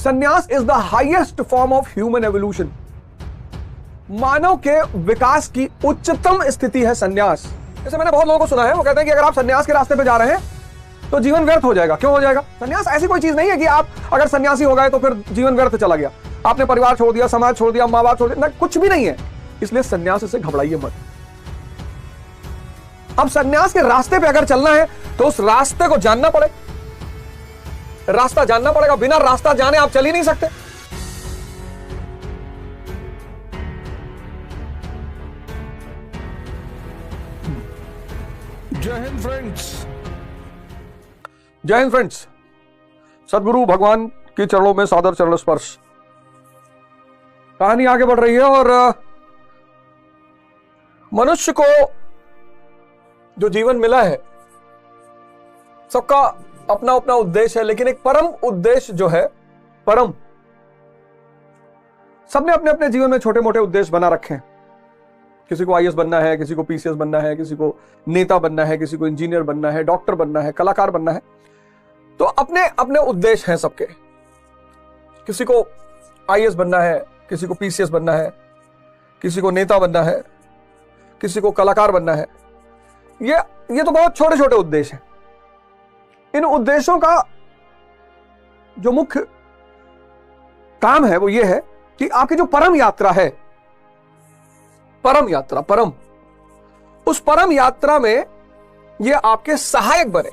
संन्यास is the highest form of human evolution. मानव के विकास की उच्चतम स्थिति है संन्यास। जैसे मैंने बहुत लोगों को सुना है, वो कहते हैं कि अगर आप संन्यास के रास्ते पे जा रहे हैं तो जीवन व्यर्थ हो जाएगा। क्यों हो जाएगा? संन्यास ऐसी कोई चीज नहीं है कि आप अगर सन्यासी हो गए तो फिर जीवन व्यर्थ चला गया, आपने परिवार छोड़ दिया, समाज छोड़ दिया, माँ बाप छोड़ दिया, कुछ भी नहीं है। इसलिए संन्यास से घबराइए मत। अब संन्यास के रास्ते पे अगर चलना है तो उस रास्ते को जानना पड़े, रास्ता जानना पड़ेगा। बिना रास्ता जाने आप चल ही नहीं सकते। जय हिंद फ्रेंड्स। जय हिंद फ्रेंड्स। सदगुरु भगवान के चरणों में सादर चरण स्पर्श। कहानी आगे बढ़ रही है और मनुष्य को जो जीवन मिला है, सबका अपना अपना उद्देश्य है, लेकिन एक परम उद्देश्य जो है, परम, सबने अपने अपने जीवन में छोटे मोटे उद्देश्य बना रखे हैं। किसी को आईएएस बनना है, किसी को पीसीएस बनना है, किसी को नेता बनना है, किसी को इंजीनियर बनना है, डॉक्टर बनना है, कलाकार बनना है। तो अपने अपने उद्देश्य हैं सबके। किसी को आईएएस बनना है, किसी को पीसीएस बनना है, किसी को नेता बनना है, किसी को कलाकार बनना है। ये तो बहुत छोटे छोटे उद्देश्य हैं। इन उद्देश्यों का जो मुख्य काम है वो ये है कि आपकी जो परम यात्रा है, परम यात्रा, परम, उस परम यात्रा में ये आपके सहायक बने।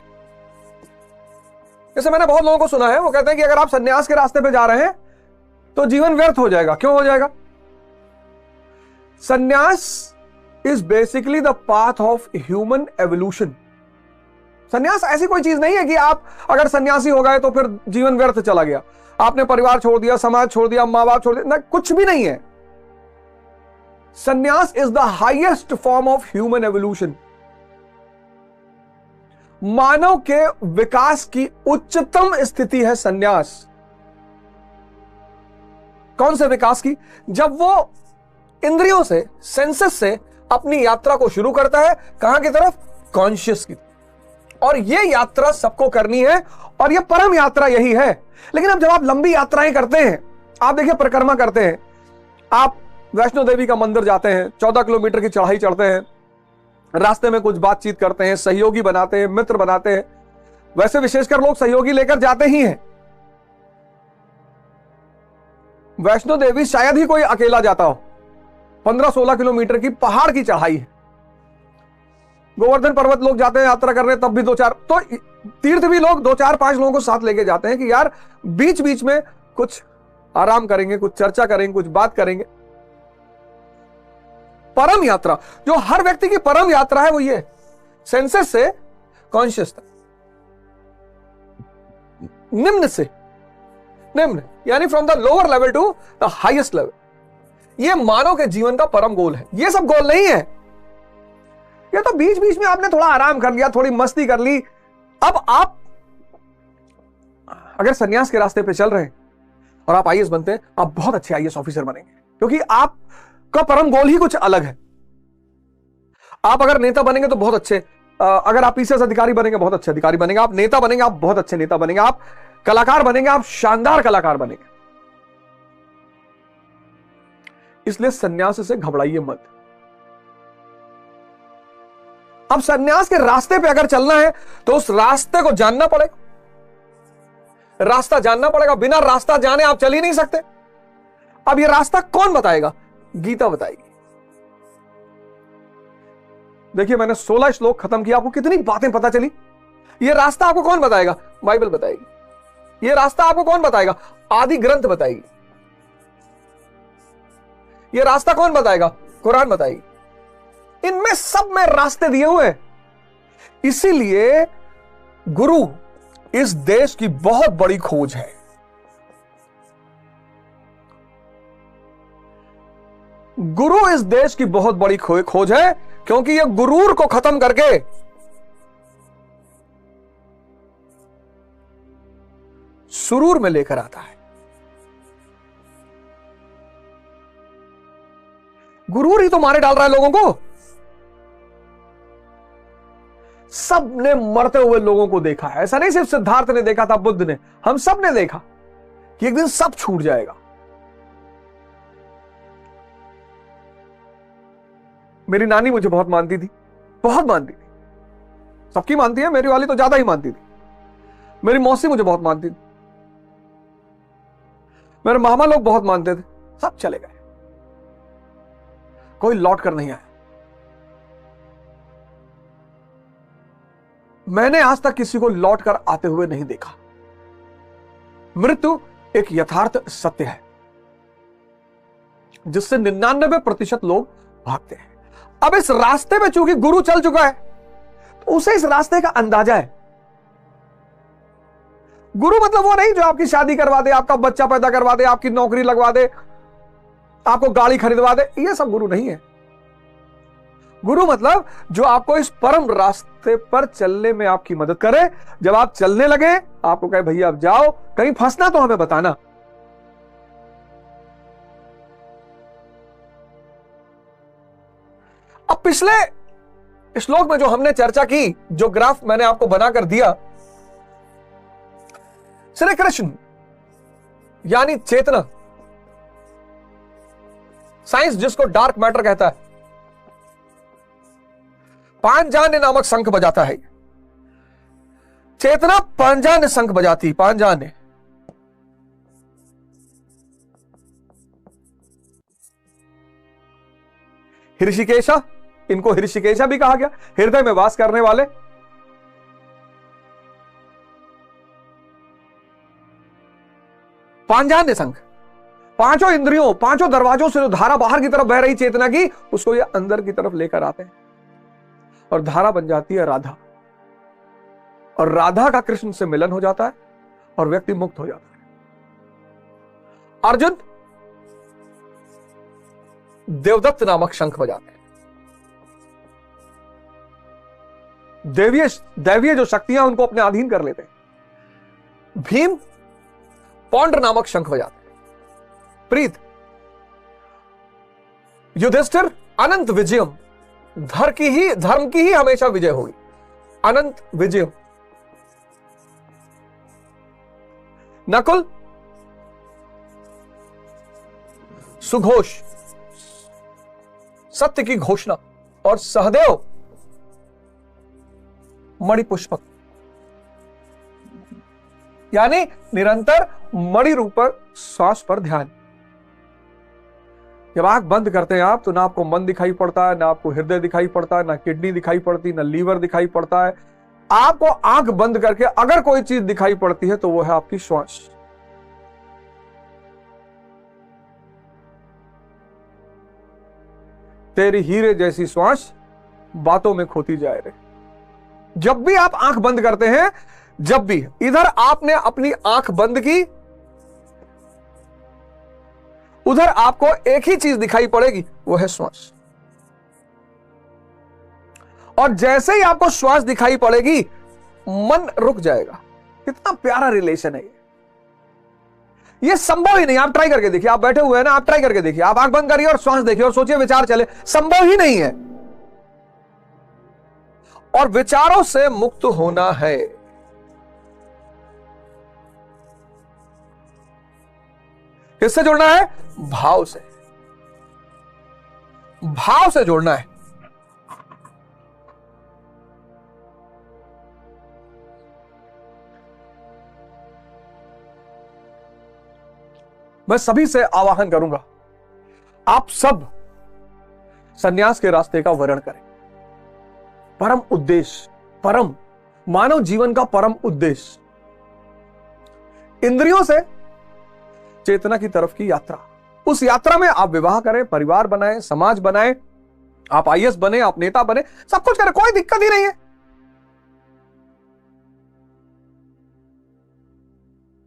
जैसे मैंने बहुत लोगों को सुना है, वो कहते हैं कि अगर आप सन्यास के रास्ते पे जा रहे हैं तो जीवन व्यर्थ हो जाएगा। क्यों हो जाएगा? सन्यास is basically the path of human evolution. सन्यास ऐसी कोई चीज नहीं है कि आप अगर सन्यासी हो गए तो फिर जीवन व्यर्थ चला गया, आपने परिवार छोड़ दिया, समाज छोड़ दिया, मां बाप छोड़ दिया, कुछ भी नहीं है। Sannyas is the highest form of human evolution. मानव के विकास की उच्चतम स्थिति है सन्यास। कौन से विकास की? जब वो इंद्रियों से, सेंसेस से अपनी यात्रा को शुरू करता है। कहां की तरफ? कॉन्शियस की। और ये यात्रा सबको करनी है और ये परम यात्रा यही है। लेकिन अब जब आप लंबी यात्राएं करते हैं, आप देखिए परिक्रमा करते हैं, आप वैष्णो देवी का मंदिर जाते हैं, 14 किलोमीटर की चढ़ाई चढ़ते हैं, रास्ते में कुछ बातचीत करते हैं, सहयोगी बनाते हैं, मित्र बनाते हैं। वैसे विशेषकर लोग सहयोगी लेकर जाते ही हैं। वैष्णो देवी शायद ही कोई अकेला जाता हो। 15-16 किलोमीटर की पहाड़ की चढ़ाई है। गोवर्धन पर्वत लोग जाते हैं यात्रा करने, तब भी 2-4, तो तीर्थ भी लोग 2-4-5 लोगों को साथ लेके जाते हैं कि यार बीच बीच में कुछ आराम करेंगे, कुछ चर्चा करेंगे, कुछ बात करेंगे। परम यात्रा, जो हर व्यक्ति की परम यात्रा है, वो ये सेंसेस से कॉन्शियस तक, निम्न से निम्न, यानी from the lower level to the highest level. ये मानव के जीवन का परम गोल है। ये सब गोल नहीं है। ये तो बीच बीच में आपने थोड़ा आराम कर लिया, थोड़ी मस्ती कर ली। अब आप अगर सन्यास के रास्ते पे चल रहे हैं और आप आईएएस बनते हैं, आप बहुत अच्छे आईएएस ऑफिसर बनेंगे, क्योंकि आपका परम गोल ही कुछ अलग है। आप अगर नेता बनेंगे तो बहुत अच्छे, अगर आप पीसीएस अधिकारी बनेंगे बहुत अच्छे अधिकारी बनेंगे, आप नेता बनेंगे आप बहुत अच्छे नेता बनेंगे, आप कलाकार बनेंगे आप शानदार कलाकार बनेंगे। इसलिए सन्यास से घबराइए मत। अब सन्यास के रास्ते पे अगर चलना है तो उस रास्ते को जानना पड़ेगा, रास्ता जानना पड़ेगा। बिना रास्ता जाने आप चल ही नहीं सकते। अब ये रास्ता कौन बताएगा? गीता बताएगी। देखिए, मैंने 16 श्लोक खत्म किया, आपको कितनी बातें पता चली। ये रास्ता आपको कौन बताएगा? बाइबल बताएगी। ये रास्ता आपको कौन बताएगा? आदि ग्रंथ बताएगी। ये रास्ता कौन बताएगा? कुरान बताएगी। इनमें सब में रास्ते दिए हुए हैं। इसीलिए गुरु इस देश की बहुत बड़ी खोज है। गुरु इस देश की बहुत बड़ी खोज है, क्योंकि यह गुरूर को खत्म करके सुरूर में लेकर आता है। गुरूर ही तो मारे डाल रहा है लोगों को। सब ने मरते हुए लोगों को देखा है। ऐसा नहीं सिर्फ सिद्धार्थ ने देखा था, बुद्ध ने, हम सब ने देखा कि एक दिन सब छूट जाएगा। मेरी नानी मुझे बहुत मानती थी, बहुत मानती थी, सबकी मानती है, मेरी वाली तो ज्यादा ही मानती थी। मेरी मौसी मुझे बहुत मानती थी, मेरे मामा लोग बहुत मानते थे। सब चले गए, कोई लौट कर नहीं आया। मैंने आज तक किसी को लौट कर आते हुए नहीं देखा। मृत्यु एक यथार्थ सत्य है जिससे 99% लोग भागते हैं। अब इस रास्ते में चूंकि गुरु चल चुका है तो उसे इस रास्ते का अंदाजा है। गुरु मतलब वो नहीं जो आपकी शादी करवा दे, आपका बच्चा पैदा करवा दे, आपकी नौकरी लगवा दे, आपको गाड़ी खरीदवा दे। ये सब गुरु नहीं है। गुरु मतलब जो आपको इस परम रास्ते पर चलने में आपकी मदद करे। जब आप चलने लगे आपको कहे भैया अब जाओ, कहीं फंसना तो हमें बताना। अब पिछले श्लोक में जो हमने चर्चा की, जो ग्राफ मैंने आपको बनाकर दिया, श्री कृष्ण यानी चेतना, साइंस जिसको डार्क मैटर कहता है, पांचजन्य नामक शंख बजाता है। चेतना पांचजन्य शंख बजाती, पांचजन्य। हृषिकेशा, इनको हृषिकेशा भी कहा गया, हृदय में वास करने वाले। पांचजन्य शंख, पांचों इंद्रियों, पांचों दरवाजों से जो धारा बाहर की तरफ बह रही चेतना की, उसको ये अंदर की तरफ लेकर आते हैं और धारा बन जाती है राधा। और राधा का कृष्ण से मिलन हो जाता है और व्यक्ति मुक्त हो जाता है। अर्जुन देवदत्त नामक शंख बजाते हैं। दैवीय जो शक्तियां उनको अपने अधीन कर लेते हैं। भीम पौंड्र नामक शंख बजाते हैं। प्रीत युधिष्ठिर अनंत विजयम, धर्म की ही हमेशा विजय होगी, अनंत विजय। नकुल सुघोष, सत्य की घोषणा। और सहदेव मणिपुष्पक, यानी निरंतर मणि रूप श्वास पर ध्यान। जब आंख बंद करते हैं आप तो ना आपको मन दिखाई पड़ता है, ना आपको हृदय दिखाई पड़ता है, ना किडनी दिखाई पड़ती, ना लीवर दिखाई पड़ता है। आपको आंख बंद करके अगर कोई चीज दिखाई पड़ती है तो वो है आपकी श्वास। तेरी हीरे जैसी श्वास बातों में खोती जाए रे। जब भी आप आंख बंद करते हैं, जब भी इधर आपने अपनी आंख बंद की, उधर आपको एक ही चीज दिखाई पड़ेगी, वो है श्वास। और जैसे ही आपको श्वास दिखाई पड़ेगी मन रुक जाएगा। कितना प्यारा रिलेशन है ये संभव ही नहीं। आप ट्राई करके देखिए, आप बैठे हुए हैं ना, आप ट्राई करके देखिए, आप आंख बंद करिए और श्वास देखिए और सोचिए विचार चले, संभव ही नहीं है। और विचारों से मुक्त होना है। किससे जुड़ना है? भाव से। भाव से जुड़ना है। मैं सभी से आवाहन करूंगा, आप सब संन्यास के रास्ते का वर्ण करें। परम उद्देश्य, परम मानव जीवन का परम उद्देश्य, इंद्रियों से चेतना की तरफ की यात्रा। उस यात्रा में आप विवाह करें, परिवार बनाएं, समाज बनाएं, आप आईएएस बने, आप नेता बने, सब कुछ करें, कोई दिक्कत ही नहीं है।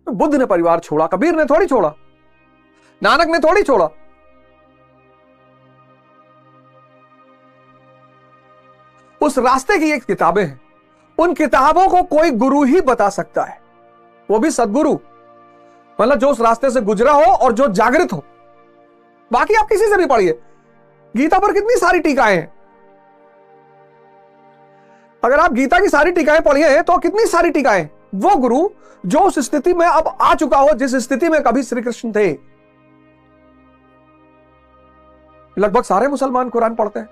बुद्ध ने परिवार छोड़ा, कबीर ने थोड़ी छोड़ा, नानक ने थोड़ी छोड़ा। उस रास्ते की एक किताबें हैं, उन किताबों को कोई गुरु ही बता सकता है, वो भी सदगुरु, मतलब जो उस रास्ते से गुजरा हो और जो जागृत हो। बाकी आप किसी से भी पढ़िए। गीता पर कितनी सारी टीकाएं हैं, अगर आप गीता की सारी टीकाएं पढ़िए तो कितनी सारी टीकाएं, वो गुरु जो उस स्थिति में अब आ चुका हो जिस स्थिति में कभी श्री कृष्ण थे। लगभग सारे मुसलमान कुरान पढ़ते हैं,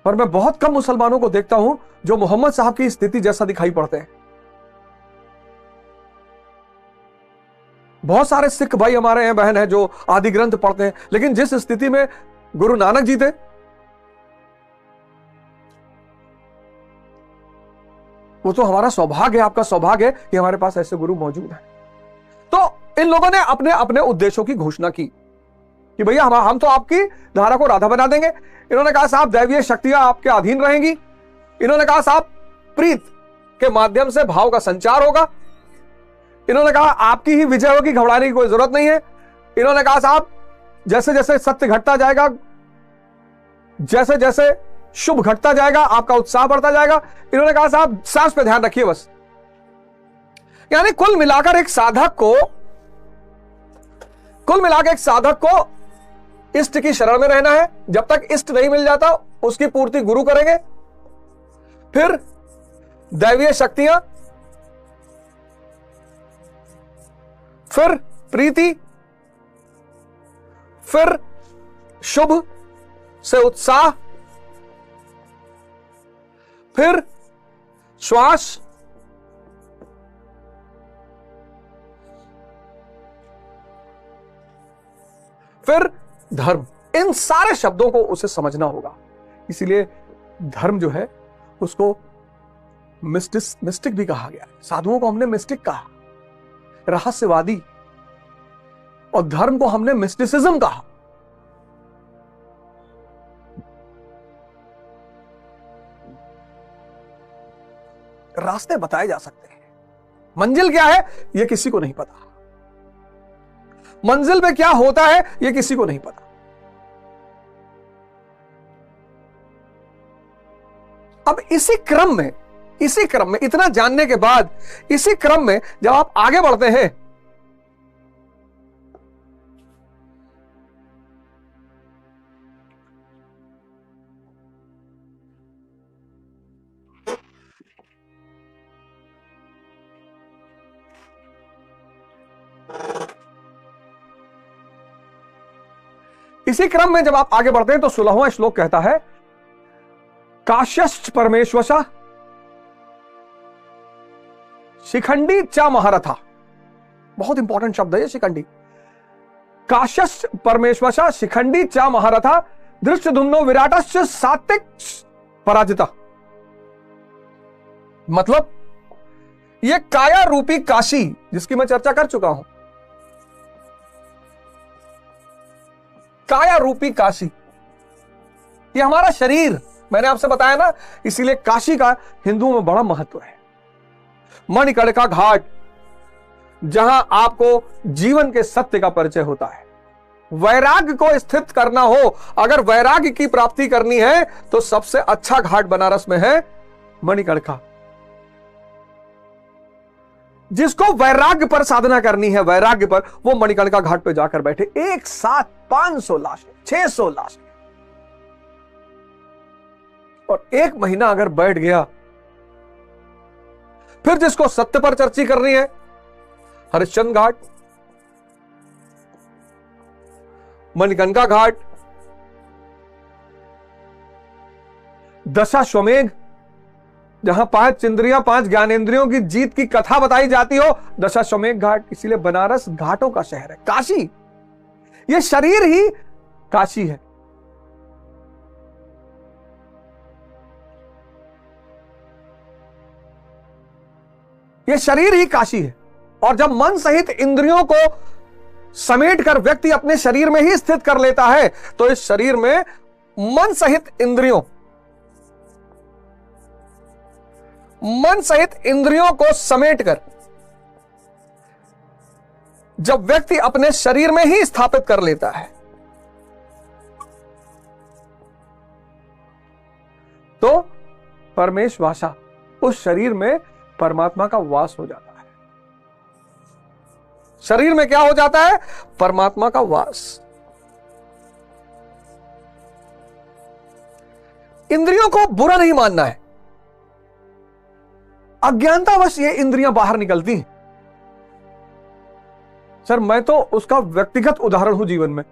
पर मैं बहुत कम मुसलमानों को देखता हूं जो मोहम्मद साहब की स्थिति जैसा दिखाई पड़ते हैं। बहुत सारे सिख भाई हमारे हैं, बहन है, जो आदि ग्रंथ पढ़ते हैं, लेकिन जिस स्थिति में गुरु नानक जी थे, वो तो हमारा सौभाग्य है, आपका सौभाग्य है कि हमारे पास ऐसे गुरु मौजूद हैं। तो इन लोगों ने अपने अपने उद्देश्यों की घोषणा की कि भैया हम तो आपकी धारा को राधा बना देंगे। इन्होंने कहा साहब दैवीय शक्तियां आपके अधीन रहेंगी। इन्होंने कहा साहब प्रीत के माध्यम से भाव का संचार होगा। इन्होंने कहा आपकी ही विजय होगी, घबराने की कोई जरूरत नहीं है। इन्होंने कहा साहब जैसे जैसे सत्य घटता जाएगा, जैसे जैसे शुभ घटता जाएगा, आपका उत्साह बढ़ता जाएगा। इन्होंने कहा साहब सांस पे ध्यान रखिए बस। यानी कुल मिलाकर एक साधक को इष्ट की शरण में रहना है। जब तक इष्ट नहीं मिल जाता उसकी पूर्ति गुरु करेंगे, फिर दैवीय शक्तियां, फिर प्रीति, फिर शुभ से उत्साह, फिर श्वास, फिर धर्म। इन सारे शब्दों को उसे समझना होगा। इसीलिए धर्म जो है उसको मिस्टिक भी कहा गया। साधुओं को हमने मिस्टिक कहा, रहस्यवादी, और धर्म को हमने मिस्टिसिज्म कहा। रास्ते बताए जा सकते हैं, मंजिल क्या है यह किसी को नहीं पता। मंजिल में क्या होता है यह किसी को नहीं पता। अब इसी क्रम में इतना जानने के बाद, इसी क्रम में जब आप आगे बढ़ते हैं, इसी क्रम में जब आप आगे बढ़ते हैं तो 16वां श्लोक कहता है काश्यश्च परमेश्वशा शिखंडी च महारथा। बहुत इंपॉर्टेंट शब्द है ये शिखंडी। काश्यश्च परमेश्वशा शिखंडी च महारथा धृष्टद्युम्नो विराटश्च सात्विक पराजिता। मतलब ये काया रूपी काशी जिसकी मैं चर्चा कर चुका हूं, काया रूपी काशी, ये हमारा शरीर, मैंने आपसे बताया ना, इसीलिए काशी का हिंदुओं में बड़ा महत्व है। मणिकर्णिका घाट, जहां आपको जीवन के सत्य का परिचय होता है। वैराग्य को स्थित करना हो, अगर वैराग्य की प्राप्ति करनी है तो सबसे अच्छा घाट बनारस में है मणिकर्णिका। जिसको वैराग्य पर साधना करनी है, वैराग्य पर, वो मणिकर्णिका घाट पे जाकर बैठे। एक साथ 500 लाशें, 600 लाशें, और 1 महीना अगर बैठ गया, फिर जिसको सत्य पर चर्चा करनी है, हरिश्चंद्र घाट, मणिकर्णिका घाट, दशाश्वमेध, जहां 5 इंद्रियां, 5 ज्ञानेंद्रियों की जीत की कथा बताई जाती हो, दशाश्वमेध घाट। इसीलिए बनारस घाटों का शहर है। काशी, ये शरीर ही काशी है। ये शरीर ही काशी है। और जब मन सहित इंद्रियों को समेट कर व्यक्ति अपने शरीर में ही स्थित कर लेता है, तो इस शरीर में मन सहित इंद्रियों को समेट कर जब व्यक्ति अपने शरीर में ही स्थापित कर लेता है, तो परमेश्वासा, उस शरीर में परमात्मा का वास हो जाता है। शरीर में क्या हो जाता है? परमात्मा का वास। इंद्रियों को बुरा नहीं मानना है। अज्ञानतावश ये इंद्रियां बाहर निकलती हैं। सर मैं तो उसका व्यक्तिगत उदाहरण हूं जीवन में।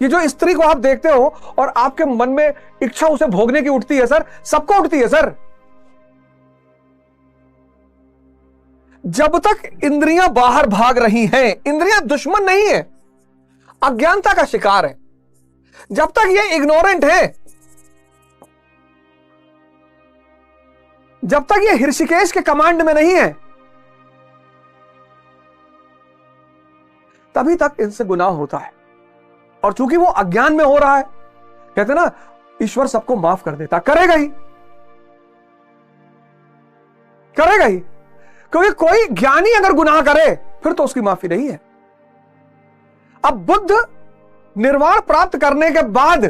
ये जो स्त्री को आप देखते हो और आपके मन में इच्छा उसे भोगने की उठती है सर, सबको उठती है सर। जब तक इंद्रियां बाहर भाग रही हैं, इंद्रियां दुश्मन नहीं है, अज्ञानता का शिकार है। जब तक ये इग्नोरेंट है, जब तक ये ऋषिकेश के कमांड में नहीं है, तभी तक इनसे गुनाह होता है। और चूंकि वो अज्ञान में हो रहा है, कहते ना ईश्वर सबको माफ कर देता, करेगा ही, करेगा ही, क्योंकि कोई ज्ञानी अगर गुनाह करे फिर तो उसकी माफी नहीं है। अब बुद्ध निर्वाण प्राप्त करने के बाद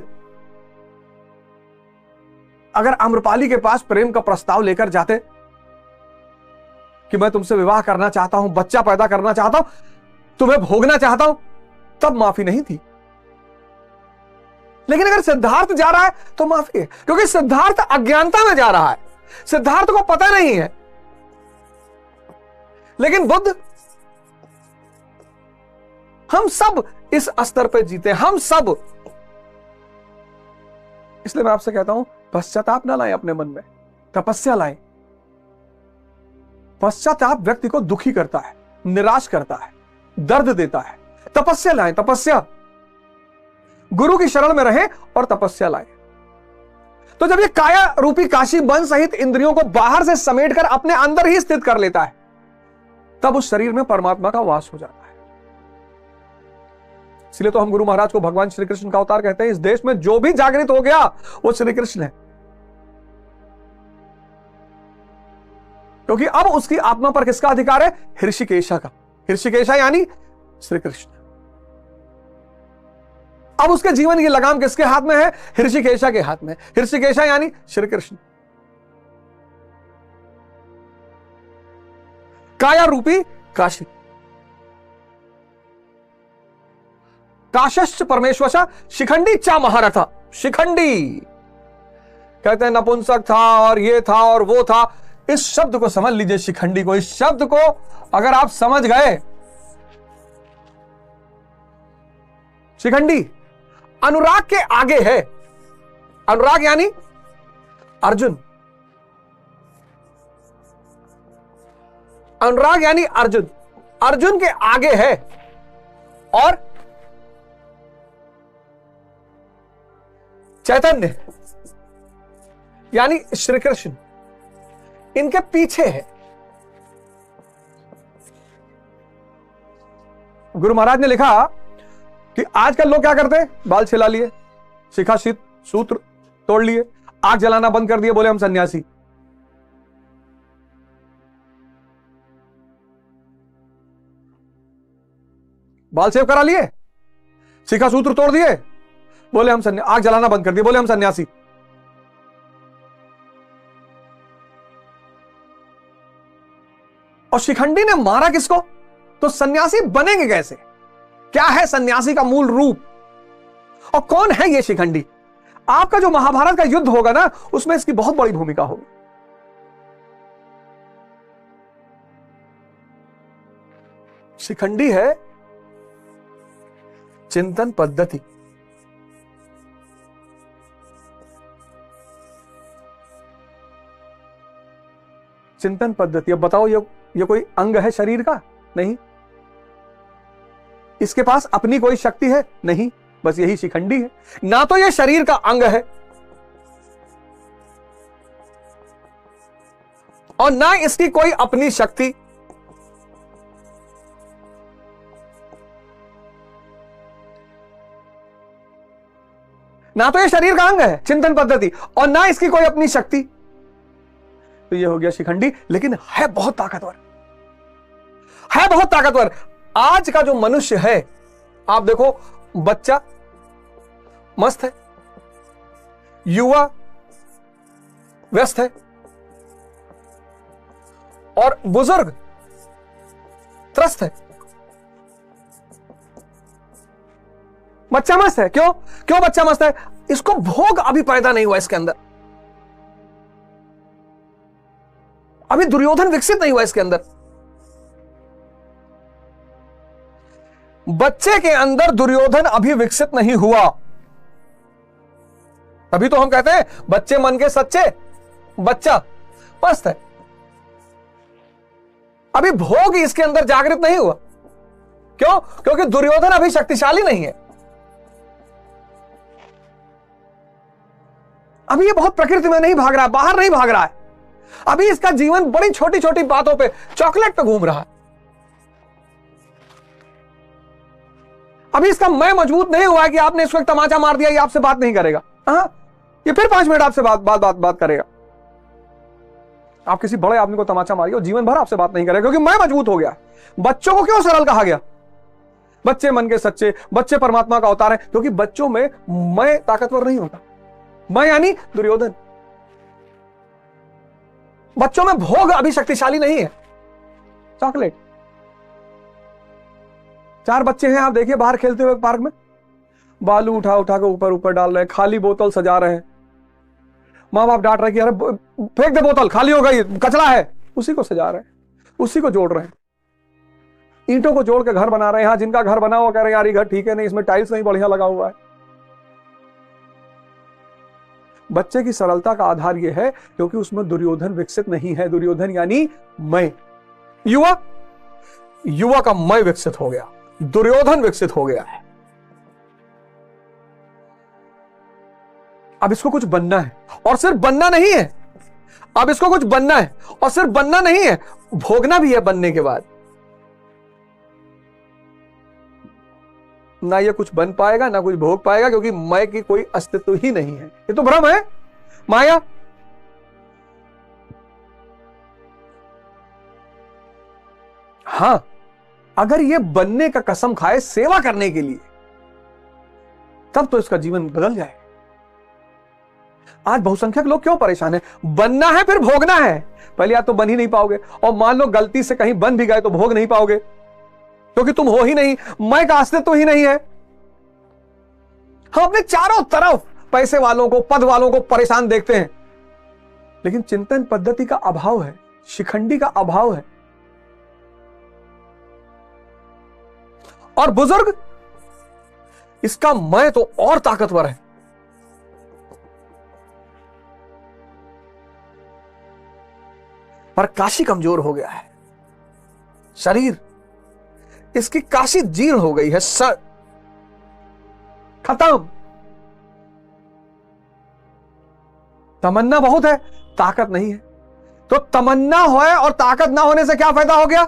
अगर आम्रपाली के पास प्रेम का प्रस्ताव लेकर जाते कि मैं तुमसे विवाह करना चाहता हूं, बच्चा पैदा करना चाहता हूं, तुम्हें भोगना चाहता हूं, तब माफी नहीं थी। लेकिन अगर सिद्धार्थ जा रहा है तो माफी है, क्योंकि सिद्धार्थ अज्ञानता में जा रहा है, सिद्धार्थ को पता नहीं है। लेकिन बुद्ध, हम सब इस स्तर पर जीते, हम सब। इसलिए मैं आपसे कहता हूं, पश्चाताप ना लाएं अपने मन में, तपस्या लाएं। पश्चाताप व्यक्ति को दुखी करता है, निराश करता है, दर्द देता है। तपस्या लाएं, तपस्या। गुरु की शरण में रहें और तपस्या लाएं। तो जब ये काया रूपी काशी बन सहित इंद्रियों को बाहर से समेटकर अपने अंदर ही स्थित कर लेता है, तब उस शरीर में परमात्मा का वास हो जाता है। इसलिए तो हम गुरु महाराज को भगवान श्री कृष्ण का अवतार कहते हैं। इस देश में जो भी जागृत हो गया वो श्री कृष्ण है, क्योंकि अब उसकी आत्मा पर किसका अधिकार है? ऋषिकेशा का। ऋषिकेशा यानी श्री कृष्ण। अब उसके जीवन की लगाम किसके हाथ में है? ऋषिकेशा के हाथ में। ऋषिकेशा यानी श्री कृष्ण। काया रूपी काशी, काशश्च परमेश्वशा शिखंडी चा महारथा। शिखंडी कहते हैं नपुंसक था और ये था और वो था। इस शब्द को समझ लीजिए, शिखंडी को। इस शब्द को अगर आप समझ गए, शिखंडी अनुराग के आगे है। अनुराग यानी अर्जुन। अनुराग यानी अर्जुन, अर्जुन के आगे है। और चैतन्य यानी श्री कृष्ण इनके पीछे है। गुरु महाराज ने लिखा कि आजकल लोग क्या करते हैं? बाल छिला लिए, शिखा सूत्र तोड़ लिए, आग जलाना बंद कर दिए, बोले हम सन्यासी। बाल सेव करा लिए, शिखा सूत्र तोड़ दिए, बोले हम सन्यासी। आग जलाना बंद कर दिए, बोले हम सन्यासी। और शिखंडी ने मारा किसको? तो सन्यासी बनेंगे कैसे? क्या है सन्यासी का मूल रूप? और कौन है ये शिखंडी? आपका जो महाभारत का युद्ध होगा ना, उसमें इसकी बहुत बड़ी भूमिका होगी। शिखंडी है चिंतन पद्धति। चिंतन पद्धति। अब बताओ, ये कोई अंग है शरीर का? नहीं। इसके पास अपनी कोई शक्ति है? नहीं। बस यही शिखंडी है। ना तो ये शरीर का अंग है और ना इसकी कोई अपनी शक्ति। ना तो ये शरीर का अंग है चिंतन पद्धति, और ना इसकी कोई अपनी शक्ति। तो ये हो गया शिखंडी। लेकिन है बहुत ताकतवर, है बहुत ताकतवर। आज का जो मनुष्य है, आप देखो, बच्चा मस्त है, युवा व्यस्त है, और बुजुर्ग त्रस्त है। बच्चा मस्त है। क्यों? क्यों बच्चा मस्त है? इसको भोग अभी पैदा नहीं हुआ इसके अंदर। अभी दुर्योधन विकसित नहीं हुआ इसके अंदर। बच्चे के अंदर दुर्योधन अभी विकसित नहीं हुआ। अभी तो हम कहते हैं बच्चे मन के सच्चे, बच्चा मस्त है। अभी भोग इसके अंदर जागृत नहीं हुआ। क्यों? क्योंकि दुर्योधन अभी शक्तिशाली नहीं है। अभी ये बहुत प्रकृति में नहीं भाग रहा है, बाहर नहीं भाग रहा है। अभी इसका जीवन बड़ी छोटी छोटी बातों पे, चॉकलेट पे घूम रहा है। अभी इसका मैं मजबूत नहीं हुआ है कि आपने इसको एक तमाचा मार दिया, ये आपसे बात नहीं करेगा। हाँ, ये फिर 5 मिनट आपसे बात करेगा। आप किसी बड़े आदमी को तमाचा मारिए और जीवन भर आपसे बात नहीं करेगा, क्योंकि मैं मजबूत हो गया। बच्चों को क्यों सरल कहा गया? बच्चे मन के सच्चे, बच्चे परमात्मा का अवतार है, क्योंकि बच्चों में मैं ताकतवर नहीं होता। मैं यानी दुर्योधन। बच्चों में भोग अभी शक्तिशाली नहीं है। चॉकलेट। 4 बच्चे हैं, आप देखिए बाहर खेलते हुए पार्क में, बालू उठा उठा के ऊपर ऊपर डाल रहे हैं, खाली बोतल सजा रहे हैं। माँ बाप डांट रहे कि अरे फेंक दे बोतल, खाली हो गई, कचरा है। उसी को सजा रहे हैं, उसी को जोड़ रहे हैं। ईंटों को जोड़ के घर बना रहे हैं। यहां जिनका घर बना हुआ कह रहे हैं यार ये घर ठीक है नहीं, इसमें टाइल्स नहीं बढ़िया लगा हुआ है। बच्चे की सरलता का आधार यह है क्योंकि उसमें दुर्योधन विकसित नहीं है। दुर्योधन यानी मैं। युवा का मैं विकसित हो गया, दुर्योधन विकसित हो गया है। अब इसको कुछ बनना है, और सिर्फ बनना नहीं है। अब इसको कुछ बनना है और सिर्फ बनना नहीं है, भोगना भी है बनने के बाद। ना ये कुछ बन पाएगा ना कुछ भोग पाएगा, क्योंकि मैं की कोई अस्तित्व ही नहीं है। ये तो भ्रम है, माया। हां, अगर ये बनने का कसम खाए सेवा करने के लिए, तब तो इसका जीवन बदल जाए। आज बहुसंख्यक लोग क्यों परेशान है? बनना है फिर भोगना है। पहले आप तो बन ही नहीं पाओगे, और मान लो गलती से कहीं बन भी गए तो भोग नहीं पाओगे, क्योंकि तुम हो ही नहीं, मैं का अस्तित्व ही नहीं है। हम अपने चारों तरफ पैसे वालों को, पद वालों को परेशान देखते हैं, लेकिन चिंतन पद्धति का अभाव है, शिखंडी का अभाव है। और बुजुर्ग, इसका मैं तो और ताकतवर है। पर काशी कमजोर हो गया है, शरीर इसकी काशी जीर्ण हो गई है, सर खत्म। तमन्ना बहुत है, ताकत नहीं है। तो तमन्ना होए और ताकत ना होने से क्या फायदा हो गया?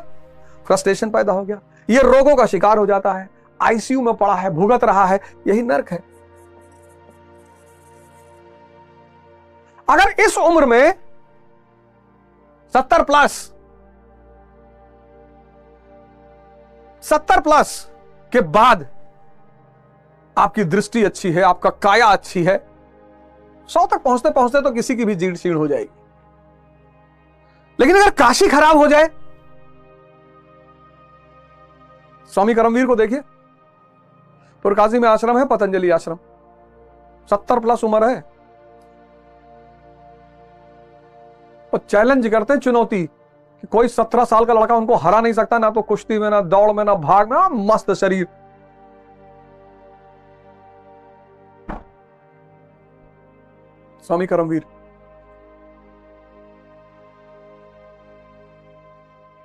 फ्रस्ट्रेशन पैदा हो गया। ये रोगों का शिकार हो जाता है, आईसीयू में पड़ा है, भुगत रहा है। यही नर्क है। अगर इस उम्र में 70 प्लस के बाद आपकी दृष्टि अच्छी है, आपका काया अच्छी है, 100 तक पहुंचते पहुंचते तो किसी की भी जीर्ण शीर्ण हो जाएगी। लेकिन अगर काशी खराब हो जाए, स्वामी करमवीर को देखिए, पुरकाशी में आश्रम है, पतंजलि आश्रम, 70 प्लस उम्र है, और चैलेंज करते हैं, चुनौती, कि कोई 17 साल का लड़का उनको हरा नहीं सकता, ना तो कुश्ती में, ना दौड़ में, ना भाग में। मस्त शरीर। स्वामी करमवीर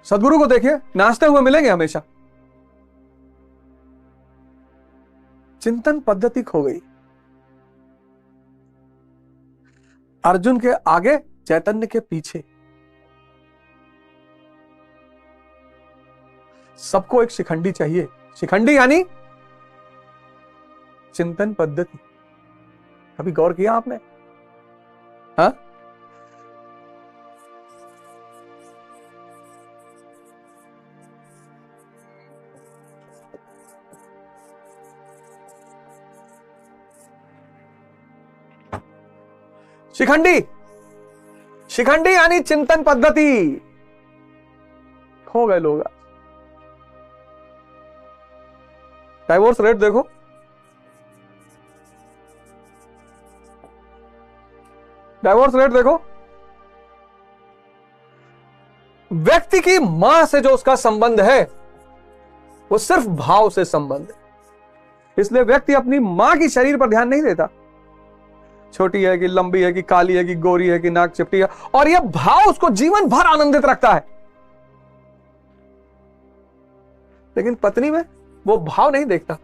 सदगुरु को देखिए, नाचते हुए मिलेंगे हमेशा। चिंतन पद्धति खो गई। अर्जुन के आगे, चैतन्य के पीछे। सबको एक शिखंडी चाहिए। शिखंडी यानी चिंतन पद्धति। कभी गौर किया आपने? हाँ, शिखंडी, शिखंडी यानी चिंतन पद्धति। खो गए लोग। डाइवोर्स रेट देखो, डाइवोर्स रेट देखो। व्यक्ति की मां से जो उसका संबंध है वो सिर्फ भाव से संबंध है। इसलिए व्यक्ति अपनी मां की शरीर पर ध्यान नहीं देता, छोटी है कि लंबी है कि काली है कि गोरी है कि नाक चिपटी है, और यह भाव उसको जीवन भर आनंदित रखता है। लेकिन पत्नी में वो भाव नहीं देखता।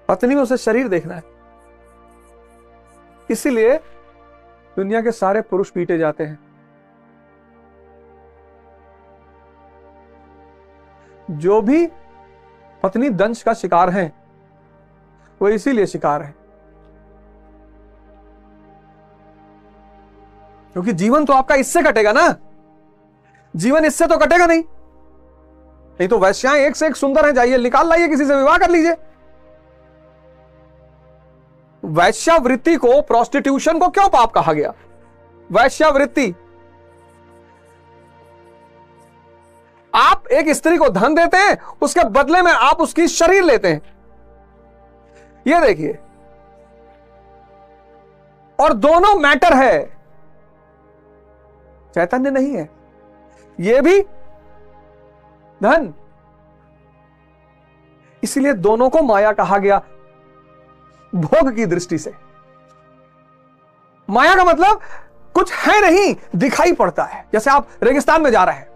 पत्नी में उसे शरीर देखना है। इसीलिए दुनिया के सारे पुरुष पीटे जाते हैं। जो भी पत्नी दंश का शिकार हैं, वो इसीलिए शिकार है क्योंकि जीवन तो आपका इससे कटेगा ना, जीवन इससे तो कटेगा नहीं। नहीं तो वैश्याएं एक से एक सुंदर हैं, जाइए निकाल लाइए, किसी से विवाह कर लीजिए। वैश्यावृत्ति को, प्रोस्टिट्यूशन को क्यों पाप कहा गया? वैश्यावृत्ति, आप एक स्त्री को धन देते हैं, उसके बदले में आप उसकी शरीर लेते हैं। यह देखिए, और दोनों मैटर है, चैतन्य नहीं है। यह भी धन, इसलिए दोनों को माया कहा गया भोग की दृष्टि से। माया का मतलब कुछ है नहीं, दिखाई पड़ता है। जैसे आप रेगिस्तान में जा रहे हैं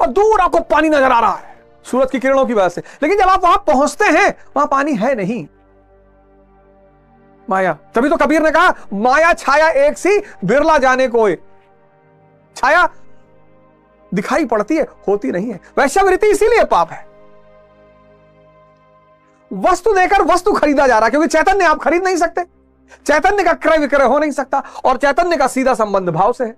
और दूर आपको पानी नजर आ रहा है सूरज की किरणों की वजह से, लेकिन जब आप वहां पहुंचते हैं वहां पानी है नहीं, माया। तभी तो कबीर ने कहा, माया छाया एक सी बिरला जाने कोई। छाया दिखाई पड़ती है, होती नहीं है। वैश्यावृत्ति इसीलिए पाप है। वस्तु देकर वस्तु खरीदा जा रहा है, क्योंकि चैतन्य आप खरीद नहीं सकते, चैतन्य का क्रय विक्रय हो नहीं सकता, और चैतन्य का सीधा संबंध भाव से है।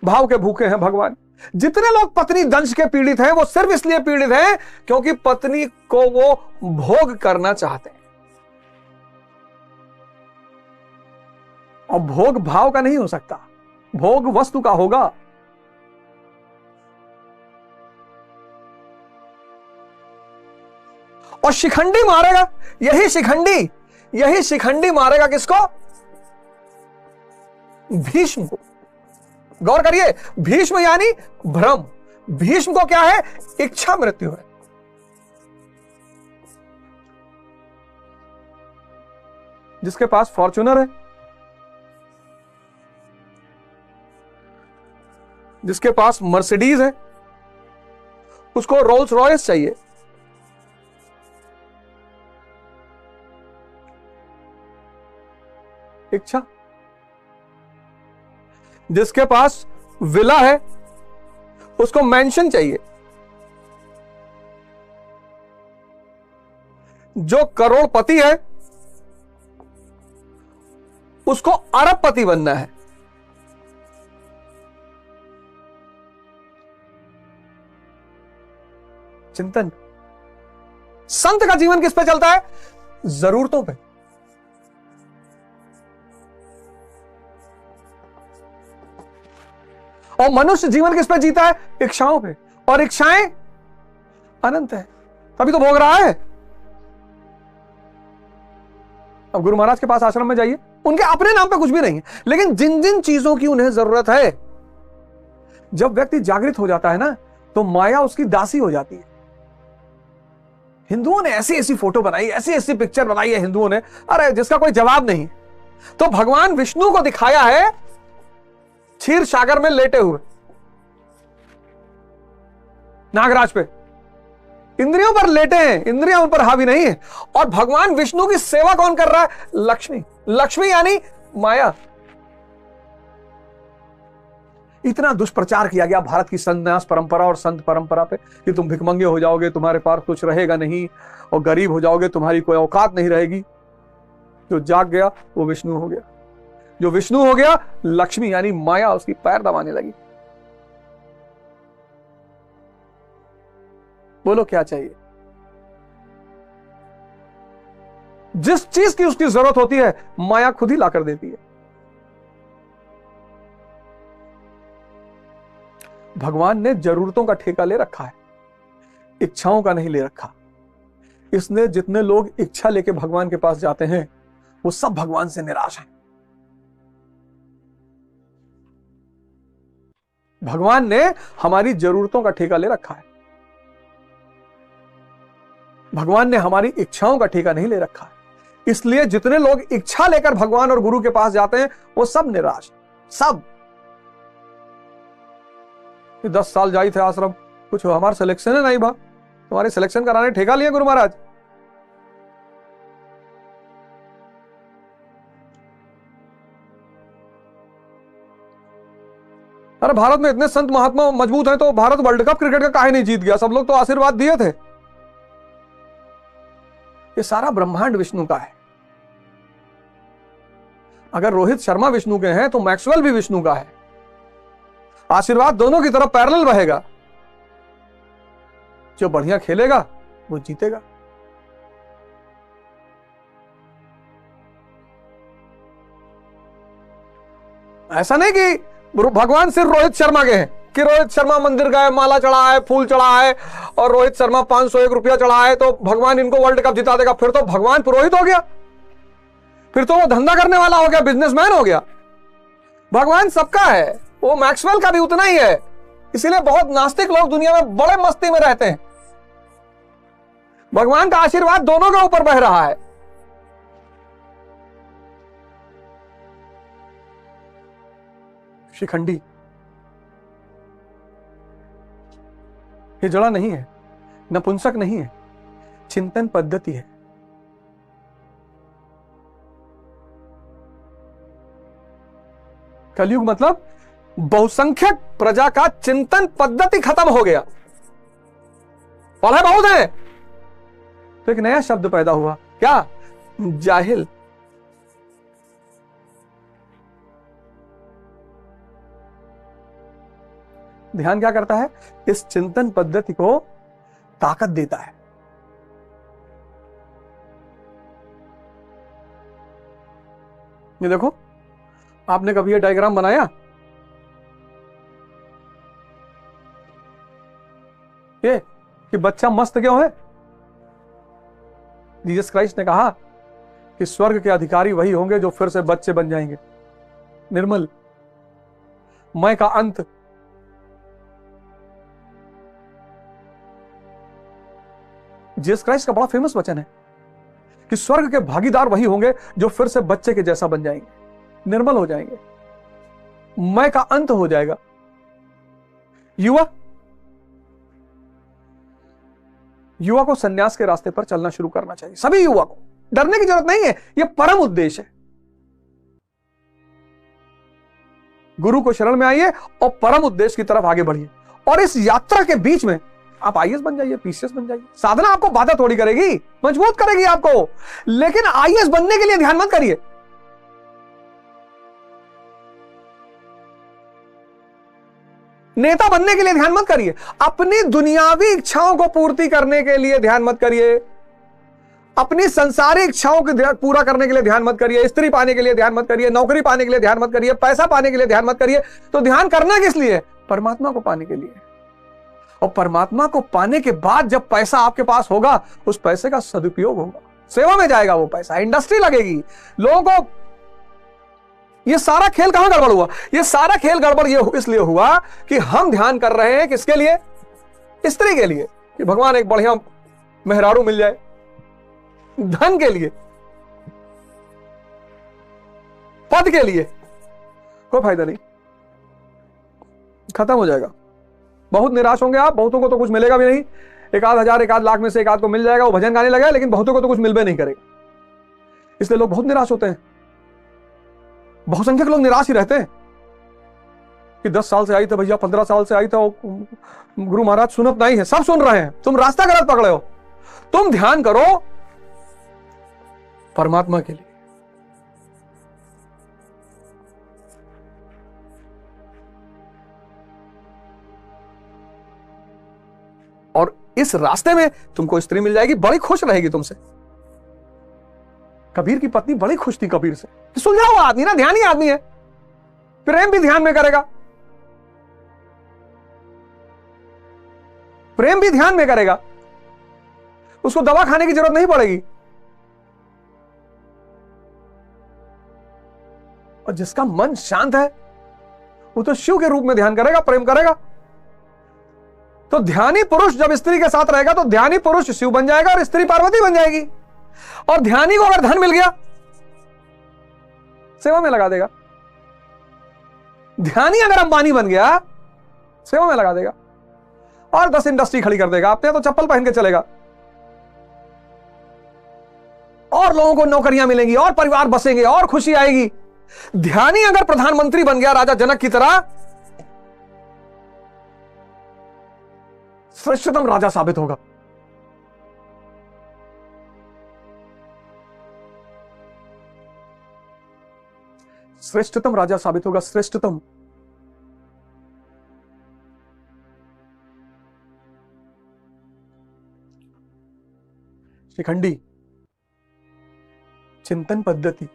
भाव के भूखे हैं भगवान। जितने लोग पत्नी दंश के पीड़ित हैं, वो सिर्फ इसलिए पीड़ित हैं क्योंकि पत्नी को वो भोग करना चाहते हैं, और भोग भाव का नहीं हो सकता, भोग वस्तु का होगा। और शिखंडी मारेगा, यही शिखंडी मारेगा किसको? भीष्म को। गौर करिए, भीष्म यानी भ्रम। भीष्म को क्या है? इच्छा मृत्यु है। जिसके पास फॉर्च्यूनर है, जिसके पास मर्सिडीज है, उसको रोल्स रॉयस चाहिए। इच्छा। जिसके पास विला है, उसको मैंशन चाहिए। जो करोड़पति है, उसको अरबपति बनना है। चिंतन। संत का जीवन किस पे चलता है? जरूरतों पे। और मनुष्य जीवन किस पे जीता है? इच्छाओं पे, और इच्छाएं अनंत है, तभी तो भोग रहा है। अब गुरु महाराज के पास आश्रम में जाइए, उनके अपने नाम पे कुछ भी नहीं है, लेकिन जिन जिन चीजों की उन्हें जरूरत है, जब व्यक्ति जागृत हो जाता है ना, तो माया उसकी दासी हो जाती है। हिंदुओं ने ऐसी ऐसी फोटो बनाई, ऐसी ऐसी पिक्चर बनाई है हिंदुओं ने, अरे जिसका कोई जवाब नहीं। तो भगवान विष्णु को दिखाया है क्षीर सागर में लेटे हुए नागराज पे, इंद्रियों पर लेटे हैं, इंद्रियां उन पर हावी नहीं है। और भगवान विष्णु की सेवा कौन कर रहा है? लक्ष्मी। लक्ष्मी यानी माया। इतना दुष्प्रचार किया गया भारत की संन्यास परंपरा और संत परंपरा पे कि तुम भिखमंगे हो जाओगे, तुम्हारे पास कुछ रहेगा नहीं, और गरीब हो जाओगे, तुम्हारी कोई औकात नहीं रहेगी। जो जाग गया वो विष्णु हो गया, जो विष्णु हो गया लक्ष्मी यानी माया उसकी पैर दबाने लगी। बोलो क्या चाहिए? जिस चीज की उसकी जरूरत होती है, माया खुद ही लाकर देती है। भगवान ने जरूरतों का ठेका ले रखा है, इच्छाओं का नहीं ले रखा। इसने जितने लोग इच्छा लेके भगवान के पास जाते हैं, वो सब भगवान से निराश हैं। भगवान ने हमारी जरूरतों का ठेका ले रखा है, भगवान ने हमारी इच्छाओं का ठेका नहीं ले रखा है। इसलिए जितने लोग इच्छा लेकर भगवान और गुरु के पास जाते हैं वो सब निराश, सब। 10 साल जाई थे आश्रम, कुछ हमारा सिलेक्शन है नहीं बा, तुम्हारे सिलेक्शन कराने ठेका लिए गुरु महाराज। अरे भारत में इतने संत महात्मा मजबूत हैं तो भारत वर्ल्ड कप क्रिकेट का काहे नहीं जीत गया? सब लोग तो आशीर्वाद दिए थे। ये सारा ब्रह्मांड विष्णु का है। अगर रोहित शर्मा विष्णु के हैं तो मैक्सवेल भी विष्णु का है। आशीर्वाद दोनों की तरफ पैरेलल बहेगा। जो बढ़िया खेलेगा वो जीतेगा। ऐसा नहीं कि भगवान सिर्फ रोहित शर्मा के हैं, कि रोहित शर्मा मंदिर गए, माला चढ़ाए, फूल चढ़ाए और रोहित शर्मा 501 रुपया चढ़ाए तो भगवान इनको वर्ल्ड कप जिता देगा। फिर तो भगवान पुरोहित हो गया, फिर तो वो धंधा करने वाला हो गया, बिजनेसमैन हो गया। भगवान सबका है, वो मैक्सवेल का भी उतना ही है। इसीलिए बहुत नास्तिक लोग दुनिया में बड़े मस्ती में रहते हैं। भगवान का आशीर्वाद दोनों के ऊपर बह रहा है। शिखंडी ये जड़ा नहीं है, नपुंसक नहीं है, चिंतन पद्धति है। कलयुग मतलब बहुसंख्यक प्रजा का चिंतन पद्धति खत्म हो गया। पढ़े बहुत है तो एक नया शब्द पैदा हुआ, क्या? जाहिल। ध्यान क्या करता है? इस चिंतन पद्धति को ताकत देता है। ये देखो, आपने कभी ये डायग्राम बनाया? ये कि बच्चा मस्त क्यों है? जीसस क्राइस्ट ने कहा कि स्वर्ग के अधिकारी वही होंगे जो फिर से बच्चे बन जाएंगे, निर्मल। मैं का अंत। जीसस क्राइस्ट का बड़ा फेमस वचन है कि स्वर्ग के भागीदार वही होंगे जो फिर से बच्चे के जैसा बन जाएंगे, निर्मल हो जाएंगे, मैं का अंत हो जाएगा। युवा को सन्यास के रास्ते पर चलना शुरू करना चाहिए। सभी युवा को डरने की जरूरत नहीं है, यह परम उद्देश्य है। गुरु को शरण में आइए और परम उद्देश्य की तरफ आगे बढ़िए। और इस यात्रा के बीच में आप आईएएस बन जाइए, पीसीएस बन जाइए। साधना आपको बाधा थोड़ी करेगी, मजबूत करेगी आपको। लेकिन आईएएस बनने के लिए ध्यान मत करिए। नेता बनने के लिए ध्यान मत करिए। अपनी दुनियावी इच्छाओं को पूर्ति करने के लिए ध्यान मत करिए। अपनी संसारिक इच्छाओं को पूरा करने के लिए ध्यान मत करिए। स्त्री पाने के लिए ध्यान मत करिए, नौकरी पाने के लिए ध्यान मत करिए, पैसा पाने के लिए ध्यान मत करिए। तो ध्यान करना किस लिए? परमात्मा को पाने के लिए। और परमात्मा को पाने के बाद जब पैसा आपके पास होगा, उस पैसे का सदुपयोग होगा, सेवा में जाएगा वो पैसा, इंडस्ट्री लगेगी, लोगों को। ये सारा खेल कहां गड़बड़ हुआ? ये सारा खेल गड़बड़ ये इसलिए हुआ कि हम ध्यान कर रहे हैं किसके लिए? स्त्री के लिए, कि भगवान एक बढ़िया मेहरारू मिल जाए। धन के लिए, पद के लिए, कोई फायदा नहीं, खत्म हो जाएगा। बहुत निराश होंगे आप, बहुतों को तो कुछ मिलेगा भी नहीं। 1,000 1,00,000 में से एक आध को मिल जाएगा, वो भजन गाने लगा, लेकिन बहुतों को तो कुछ मिल भी नहीं करेगा। इसलिए लोग बहुत निराश होते हैं। बहुसंख्यक लोग निराश ही रहते हैं कि 10 साल से आई था भैया, 15 साल से आई था, गुरु महाराज सुनत नहीं है। सब सुन रहे हैं, तुम रास्ता गलत पकड़े हो। तुम ध्यान करो परमात्मा के लिए। और इस रास्ते में तुमको स्त्री मिल जाएगी, बड़ी खुश रहेगी तुमसे। कबीर की पत्नी बड़ी खुश थी कबीर से। सुलझा हुआ आदमी ना, ध्यानी आदमी है, प्रेम भी ध्यान में करेगा, प्रेम भी ध्यान में करेगा, उसको दवा खाने की जरूरत नहीं पड़ेगी। और जिसका मन शांत है वो तो शिव के रूप में ध्यान करेगा, प्रेम करेगा। तो ध्यानी पुरुष जब स्त्री के साथ रहेगा तो ध्यानी पुरुष शिव बन जाएगा और स्त्री पार्वती बन जाएगी। और ध्यानी को अगर धन मिल गया, सेवा में लगा देगा। ध्यानी अगर अंबानी बन गया, सेवा में लगा देगा और 10 इंडस्ट्री खड़ी कर देगा। अपने तो चप्पल पहन के चलेगा और लोगों को नौकरियां मिलेंगी और परिवार बसेंगे और खुशी आएगी। ध्यानी अगर प्रधानमंत्री बन गया राजा जनक की तरह, श्रेष्ठतम राजा साबित होगा। श्रेष्ठतम राजा साबित होगा, श्रेष्ठतम। शिखंडी चिंतन पद्धति।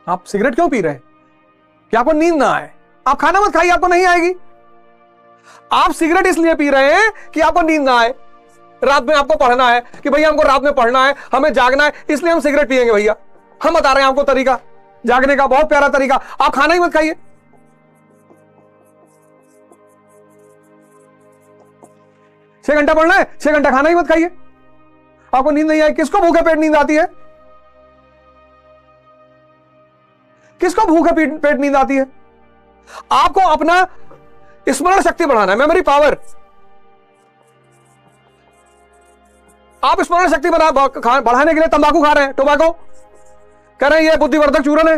आप सिगरेट क्यों पी रहे हैं? कि आपको नींद ना आए। आप खाना मत खाइए, आपको नहीं आएगी। आप सिगरेट इसलिए पी रहे हैं कि आपको नींद ना आए। रात में आपको पढ़ना है कि भैया हमको रात में पढ़ना है, हमें जागना है, इसलिए हम सिगरेट पिएंगे। भैया हम बता रहे हैं आपको तरीका जागने का, बहुत प्यारा तरीका। आप खाना ही मत खाइए। 6 घंटा पढ़ना है, 6 घंटा खाना ही मत खाइए। आपको नींद नहीं आई। किसको भूखे पेट नींद आती है? किसको भूखे पेट नींद आती है? आपको अपना स्मरण शक्ति बढ़ाना है, मेमोरी पावर। आप स्मरण शक्ति बढ़ाने के लिए तंबाकू खा रहे हैं, टोबैको कह रहे हैं ये बुद्धिवर्धक चूर्ण है।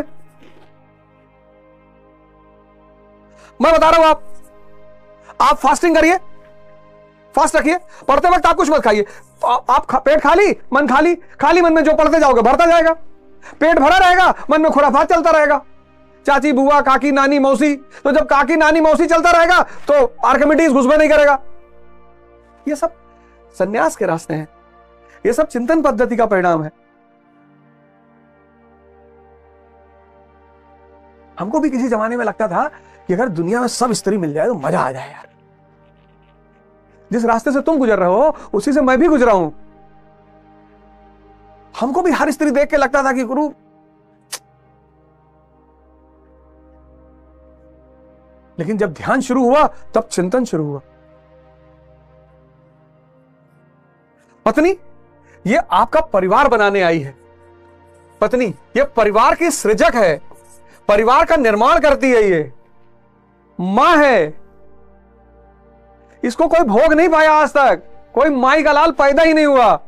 मैं बता रहा हूं आप फास्टिंग करिए, फास्ट रखिए। पढ़ते वक्त आप कुछ मत खाइए। आप पेट खाली मन खाली, खाली मन में जो पढ़ते जाओगे भरता जाएगा। पेट भरा रहेगा, मन में खुराफात चलता रहेगा। चाची बुआ काकी नानी मौसी, तो जब काकी नानी मौसी चलता रहेगा तो आर्किमिडीज घुसबे नहीं करेगा। ये सब संन्यास के रास्ते हैं, ये सब चिंतन पद्धति का परिणाम है। हमको भी किसी जमाने में लगता था कि अगर दुनिया में सब स्त्री मिल जाए तो मजा आ जाए यार। जिस रास्ते से तुम गुजर रहे हो उसी से मैं भी गुजरा हूं। हमको भी हर स्त्री देख के लगता था कि गुरु, लेकिन जब ध्यान शुरू हुआ तब चिंतन शुरू हुआ। पत्नी ये आपका परिवार बनाने आई है। पत्नी ये परिवार की सृजक है, परिवार का निर्माण करती है। ये मां है, इसको कोई भोग नहीं पाया आज तक। कोई माई का लाल पैदा ही नहीं हुआ।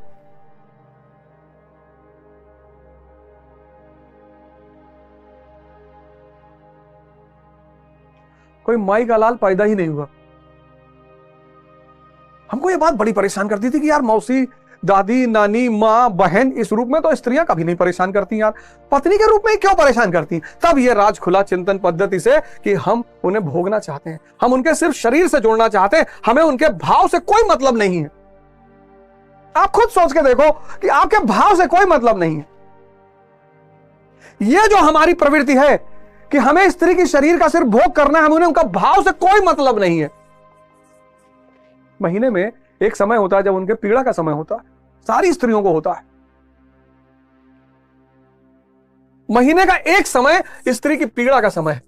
कोई माई का लाल पैदा ही नहीं हुआ। हमको ये बात बड़ी परेशान करती थी कि यार मौसी दादी नानी मां बहन इस रूप में तो स्त्रियां कभी नहीं परेशान करती यार, पत्नी के रूप में क्यों परेशान करती। तब ये राज खुला चिंतन पद्धति से कि हम उन्हें भोगना चाहते हैं, हम उनके सिर्फ शरीर से जोड़ना चाहते हैं, हमें उनके भाव से कोई मतलब नहीं है। आप खुद सोच के देखो कि आपके भाव से कोई मतलब नहीं है। यह जो हमारी प्रवृत्ति है कि हमें स्त्री की शरीर का सिर्फ भोग करना है, हमें उनका भाव से कोई मतलब नहीं है। महीने में एक समय होता है जब उनके पीड़ा का समय होता है, सारी स्त्रियों को होता है। महीने का एक समय स्त्री की पीड़ा का समय है।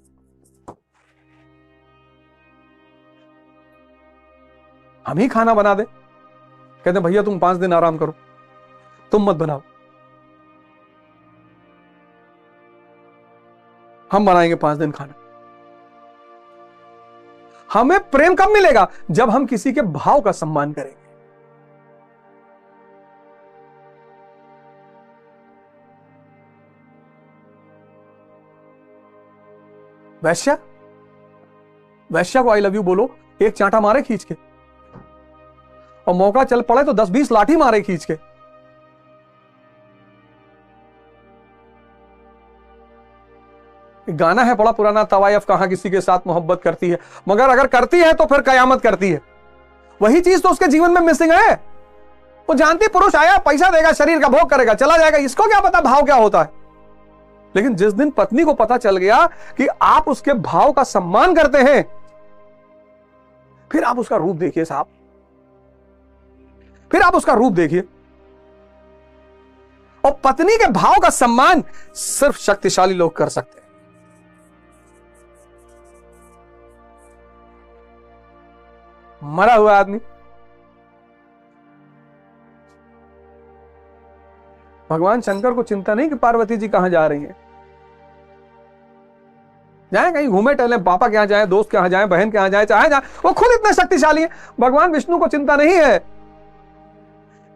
हम ही खाना बना दे, कहते भैया तुम 5 दिन आराम करो, तुम मत बनाओ, हम बनाएंगे 5 दिन खाना। हमें प्रेम कब मिलेगा? जब हम किसी के भाव का सम्मान करेंगे। वैश्या, वैश्या को आई लव यू बोलो, एक चांटा मारे खींच के, और मौका चल पड़े तो 10-20 लाठी मारे खींच के। गाना है बड़ा पुराना, तवायफ कहां किसी के साथ मोहब्बत करती है, मगर अगर करती है तो फिर कयामत करती है। वही चीज तो उसके जीवन में मिसिंग है। वो जानती पुरुष आया पैसा देगा, शरीर का भोग करेगा, चला जाएगा, इसको क्या पता भाव क्या होता है। लेकिन जिस दिन पत्नी को पता चल गया कि आप उसके भाव का सम्मान करते हैं, फिर आप उसका रूप देखिए साहब, फिर आप उसका रूप देखिए। और पत्नी के भाव का सम्मान सिर्फ शक्तिशाली लोग कर सकते हैं। मरा हुआ आदमी भगवान शंकर को चिंता नहीं कि पार्वती जी कहां जा रही हैं। जाए कहीं घूमे टहले, पापा के यहां जाए, दोस्त के यहां जाए, बहन के यहां जाए, चाहे जाए, वो खुद इतने शक्तिशाली हैं। भगवान विष्णु को चिंता नहीं है,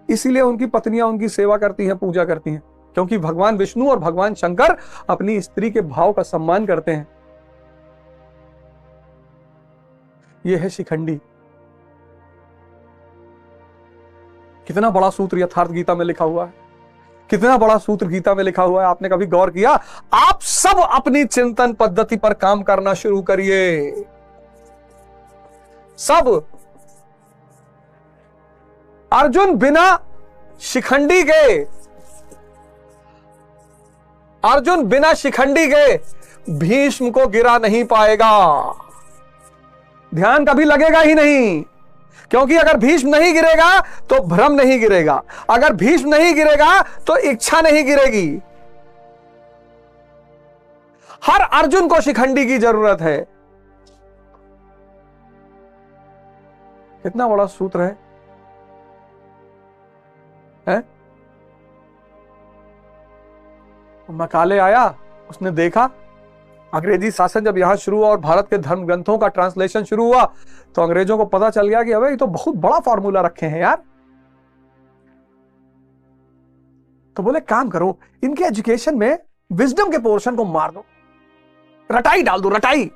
इसीलिए उनकी पत्नियां उनकी सेवा करती हैं, पूजा करती हैं, क्योंकि भगवान विष्णु और भगवान शंकर अपनी स्त्री के भाव का सम्मान करते हैं। यह है शिखंडी। कितना बड़ा सूत्र यथार्थ गीता में लिखा हुआ है, कितना बड़ा सूत्र गीता में लिखा हुआ है। आपने कभी गौर किया? आप सब अपनी चिंतन पद्धति पर काम करना शुरू करिए, सब। अर्जुन बिना शिखंडी के, अर्जुन बिना शिखंडी के भीष्म को गिरा नहीं पाएगा। ध्यान कभी लगेगा ही नहीं, क्योंकि अगर भीष्म नहीं गिरेगा तो भ्रम नहीं गिरेगा, अगर भीष्म नहीं गिरेगा तो इच्छा नहीं गिरेगी। हर अर्जुन को शिखंडी की जरूरत है। कितना बड़ा सूत्र है, हैं? मकाले आया, उसने देखा अंग्रेजी शासन जब यहां शुरू हुआ और भारत के धर्म ग्रंथों का ट्रांसलेशन शुरू हुआ तो अंग्रेजों को पता चल गया कि अबे ये तो बहुत बड़ा फॉर्मूला रखे हैं यार। तो बोले काम करो, इनके एजुकेशन में विजडम के पोर्शन को मार दो, रटाई डाल दो, रटाई,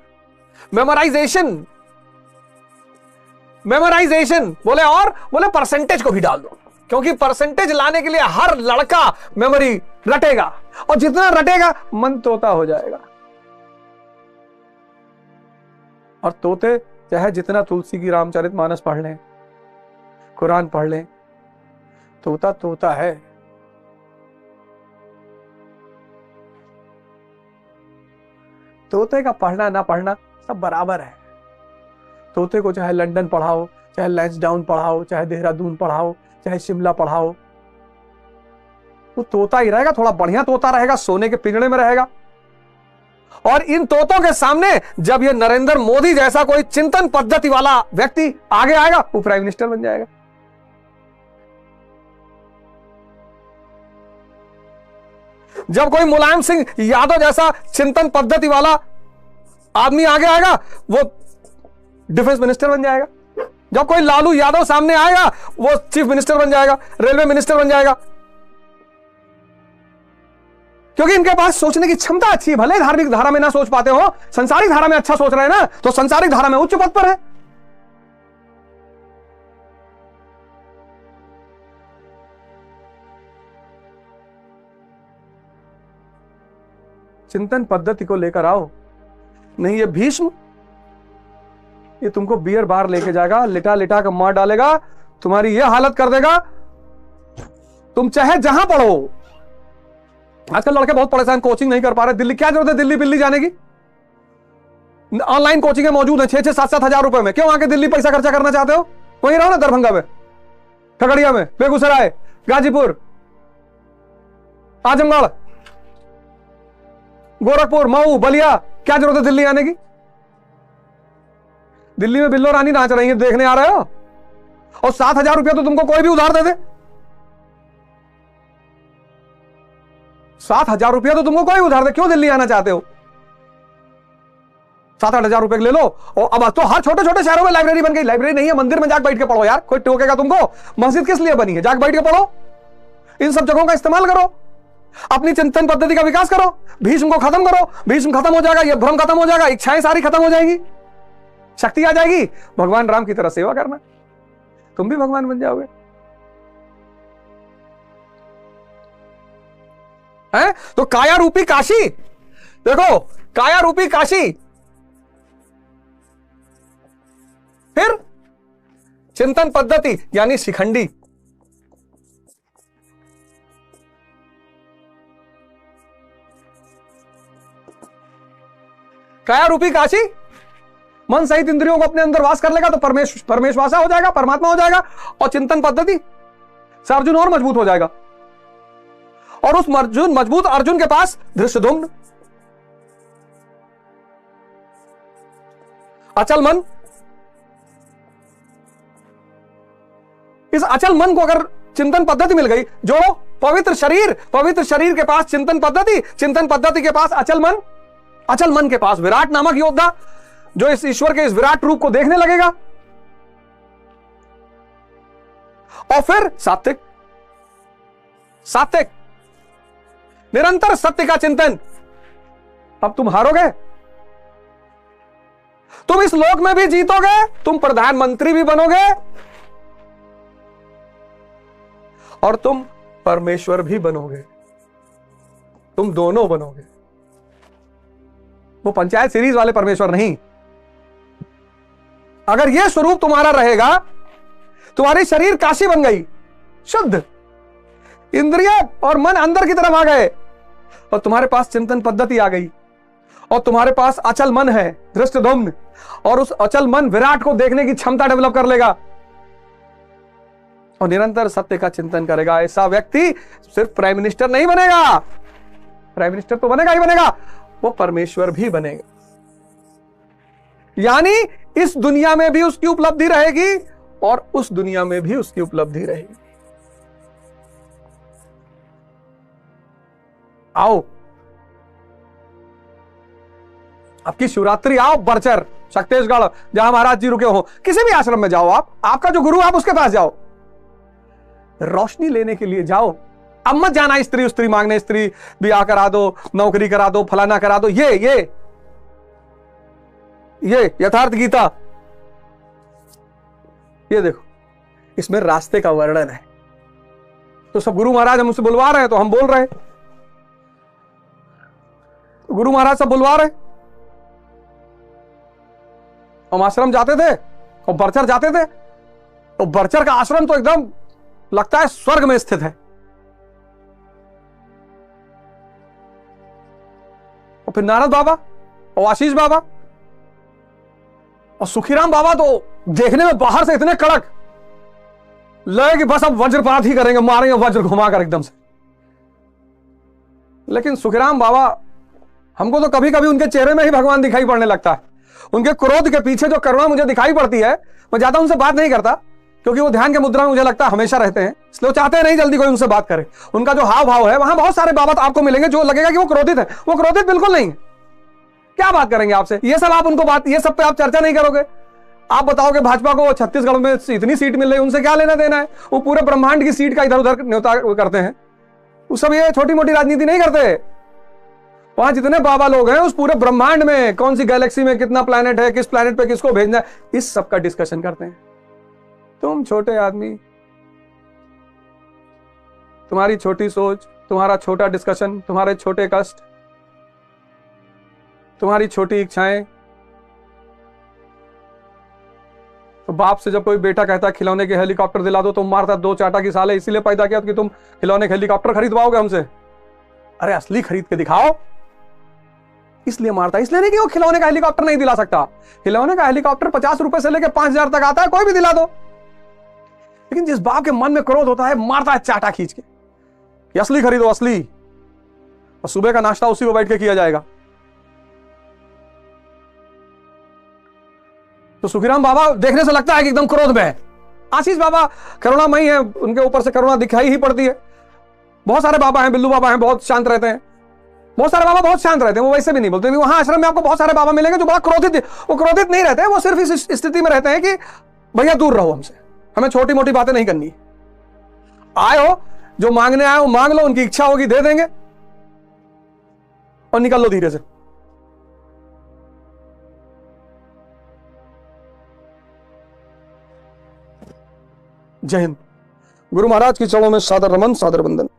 मेमोराइजेशन, मेमोराइजेशन बोले, और बोले परसेंटेज को भी डाल दो, क्योंकि परसेंटेज लाने के लिए हर लड़का मेमोरी रटेगा, और जितना रटेगा मन तोता हो जाएगा। और तोते चाहे जितना तुलसी की रामचरितमानस पढ़ लें, कुरान पढ़ लें, तोता तोता है। तोते का पढ़ना ना पढ़ना सब बराबर है। तोते को चाहे लंदन पढ़ाओ, चाहे लैंसडाउन पढ़ाओ, चाहे देहरादून पढ़ाओ, चाहे शिमला पढ़ाओ, वो तोता ही रहेगा। थोड़ा बढ़िया तोता रहेगा, सोने के पिंजड़े में रहेगा। और इन तोतों के सामने जब ये नरेंद्र मोदी जैसा कोई चिंतन पद्धति वाला व्यक्ति आगे आएगा, वो प्राइम मिनिस्टर बन जाएगा। जब कोई मुलायम सिंह यादव जैसा चिंतन पद्धति वाला आदमी आगे आएगा, वो डिफेंस मिनिस्टर बन जाएगा। जब कोई लालू यादव सामने आएगा, वो चीफ मिनिस्टर बन जाएगा, रेलवे मिनिस्टर बन जाएगा, क्योंकि इनके पास सोचने की क्षमता अच्छी है। भले धार्मिक धारा में ना सोच पाते हो, संसारिक धारा में अच्छा सोच रहे हैं ना, तो संसारिक धारा में उच्च पद पर है। चिंतन पद्धति को लेकर आओ, नहीं ये भीष्म, ये तुमको बियर बार लेके जाएगा, लिटा लिटा कर मार डालेगा, तुम्हारी ये हालत कर देगा। तुम चाहे जहां पढ़ो, आजकल लड़के बहुत परेशान, कोचिंग नहीं कर पा रहे। दिल्ली क्या जरूरत है दिल्ली बिल्ली जाने की? ऑनलाइन कोचिंग मौजूद है 6-6, 7-7 हजार रुपए में। क्यों आके दिल्ली पैसा खर्चा करना चाहते हो? वहीं रहो ना, दरभंगा में, खगड़िया में, बेगूसराय, गाजीपुर, आजमगढ़, गोरखपुर, मऊ, बलिया। क्या जरूरत है दिल्ली आने की? दिल्ली में बिल्लो रानी नाच रही है, देखने आ रहे हो? और 7,000 रुपया तो तुमको कोई भी उधार दे दे। 7,000 रुपया तो तुमको कोई उधार दे, क्यों दिल्ली आना चाहते हो? 7-8 हजार रुपए ले लो। और अब तो हर छोटे छोटे शहरों में लाइब्रेरी बन गई। लाइब्रेरी नहीं है, मंदिर में जाकर बैठ के पढ़ो यार, कोई टोकेगा तुमको? मस्जिद किस लिए बनी है? जाकर बैठ के पढ़ो। इन सब जगहों का इस्तेमाल करो, अपनी चिंतन पद्धति का विकास करो। भीष्म को खत्म करो, भीष्म खत्म हो जाएगा, ये भ्रम खत्म हो जाएगा, इच्छाएं सारी खत्म हो जाएंगी, शक्ति आ जाएगी। भगवान राम की तरह सेवा करना, तुम भी भगवान बन जाओगे। है तो काया रूपी काशी, देखो काया रूपी काशी, फिर चिंतन पद्धति यानी शिखंडी। काया रूपी काशी, मन सहित इंद्रियों को अपने अंदर वास कर लेगा तो परमेश्वासा हो जाएगा, परमात्मा हो जाएगा। और चिंतन पद्धति से अर्जुन और मजबूत हो जाएगा। और उस मजबूत अर्जुन के पास धृष्टद्युम्न। अचल मन, इस अचल मन को अगर चिंतन पद्धति मिल गई, जोड़ो पवित्र शरीर के पास चिंतन पद्धति के पास अचल मन के पास विराट नामक योद्धा, जो इस ईश्वर के इस विराट रूप को देखने लगेगा। और फिर सात्विक, निरंतर सत्य का चिंतन। अब तुम हारोगे, तुम इस लोक में भी जीतोगे, तुम प्रधानमंत्री भी बनोगे और तुम परमेश्वर भी बनोगे, तुम दोनों बनोगे। वो पंचायत सीरीज वाले परमेश्वर नहीं। अगर यह स्वरूप तुम्हारा रहेगा, तुम्हारी शरीर काशी बन गई, शुद्ध, इंद्रिय और मन अंदर की तरफ आ गए, और तुम्हारे पास चिंतन पद्धति आ गई, और तुम्हारे पास अचल मन है, धृष्टद्युम्न, और उस अचल मन विराट को देखने की क्षमता डेवलप कर लेगा और निरंतर सत्य का चिंतन करेगा। ऐसा व्यक्ति सिर्फ प्राइम मिनिस्टर नहीं बनेगा, प्राइम मिनिस्टर तो बनेगा ही बनेगा, वो परमेश्वर भी बनेगा। यानी इस दुनिया में भी उसकी उपलब्धि रहेगी और उस दुनिया में भी उसकी उपलब्धि रहेगी। आओ, आपकी शिवरात्रि आओ बरचर, शक्तिशगढ़, जहां महाराज जी रुके हो, किसी भी आश्रम में जाओ, आपका जो गुरु, आप उसके पास जाओ, रोशनी लेने के लिए जाओ। अब मत जाना स्त्री मांगने, स्त्री ब्याह करा दो, नौकरी करा दो, फलाना करा दो। ये यथार्थ गीता, ये देखो, इसमें रास्ते का वर्णन है। तो सब गुरु महाराज हमसे बुलवा रहे हैं तो हम बोल रहे हैं, गुरु महाराज सब बुलवा रहे हैं। हम आश्रम जाते थे और बरचर जाते थे, तो बरचर का आश्रम तो एकदम लगता है स्वर्ग में स्थित है। और फिर नारद बाबा और आशीष बाबा और सुखीराम बाबा तो देखने में बाहर से इतने कड़क लगे कि बस अब वज्रपात ही करेंगे, मारेंगे वज्र घुमाकर एकदम से। लेकिन सुखीराम बाबा, हमको तो कभी कभी उनके चेहरे में ही भगवान दिखाई पड़ने लगता है। उनके क्रोध के पीछे जो करुणा मुझे दिखाई पड़ती है, मैं ज्यादा उनसे बात नहीं करता, क्योंकि वो ध्यान के मुद्रा में मुझे लगता है हमेशा रहते हैं, इसलिए वो चाहते हैं नहीं जल्दी कोई उनसे बात करे। उनका जो हाव भाव है, वहां बहुत सारे बाबा आपको मिलेंगे जो लगेगा कि वो क्रोधित है। वो क्रोधित बिल्कुल नहीं है। क्या बात करेंगे आपसे? ये सब आप उनको बात, ये सब पे आप चर्चा नहीं करोगे। आप बताओगे भाजपा को छत्तीसगढ़ में इतनी सीट मिल रही, उनसे क्या लेना देना है? वो पूरे ब्रह्मांड की सीट का इधर उधर न्योता करते हैं। वो सब ये छोटी मोटी राजनीति नहीं करते। वहां जितने बाबा लोग हैं, उस पूरे ब्रह्मांड में कौन सी गैलेक्सी में कितना प्लैनेट है, किस प्लैनेट पे किसको भेजना है, इस सब का डिस्कशन करते हैं। तुम छोटे आदमी, तुम्हारी छोटी सोच, तुम्हारा छोटा डिस्कशन, तुम्हारे छोटे कष्ट, तुम्हारी छोटी इच्छाएं। तो बाप से जब कोई बेटा कहता है खिलौने के हेलीकॉप्टर दिला दो, तुम मारता दो चाटा की साले इसीलिए पैदा किया कि तुम खिलौने के हेलीकॉप्टर खरीदवाओगे हमसे। अरे असली खरीद के दिखाओ, इसलिए मारता। इसलिए नहीं कि वो खिलौने का हेलीकॉप्टर नहीं दिला सकता। खिलौने का हेलीकॉप्टर 50 रुपए से लेकर 5000 तक आता है, कोई भी दिला दो। लेकिन जिस बाप के मन में क्रोध होता है, मारता है चाटा खींच के, असली खरीदो असली, और सुबह का नाश्ता उसी को बैठ के किया जाएगा। तो सुखीराम बाबा देखने से लगता है कि एकदम क्रोध में है। आशीष बाबा करुणामयी है, उनके ऊपर से करुणा दिखाई ही पड़ती है। बहुत सारे बाबा हैं, बिल्लू बाबा हैं, बहुत शांत रहते हैं। बहुत सारे बाबा बहुत शांत रहते हैं, वो वैसे भी नहीं बोलते। वहां आश्रम में आपको बहुत सारे बाबा मिलेंगे जो बड़ा क्रोधित, वो क्रोधित नहीं रहते हैं, वो सिर्फ इस स्थिति में रहते हैं कि भैया दूर रहो हमसे, हमें छोटी मोटी बातें नहीं करनी। आए हो, जो मांगने आए हो मांग लो, उनकी इच्छा होगी दे देंगे और निकल लो धीरे से। जय हिंद। गुरु महाराज की चरणों में सादर रमन, सादर वंदन।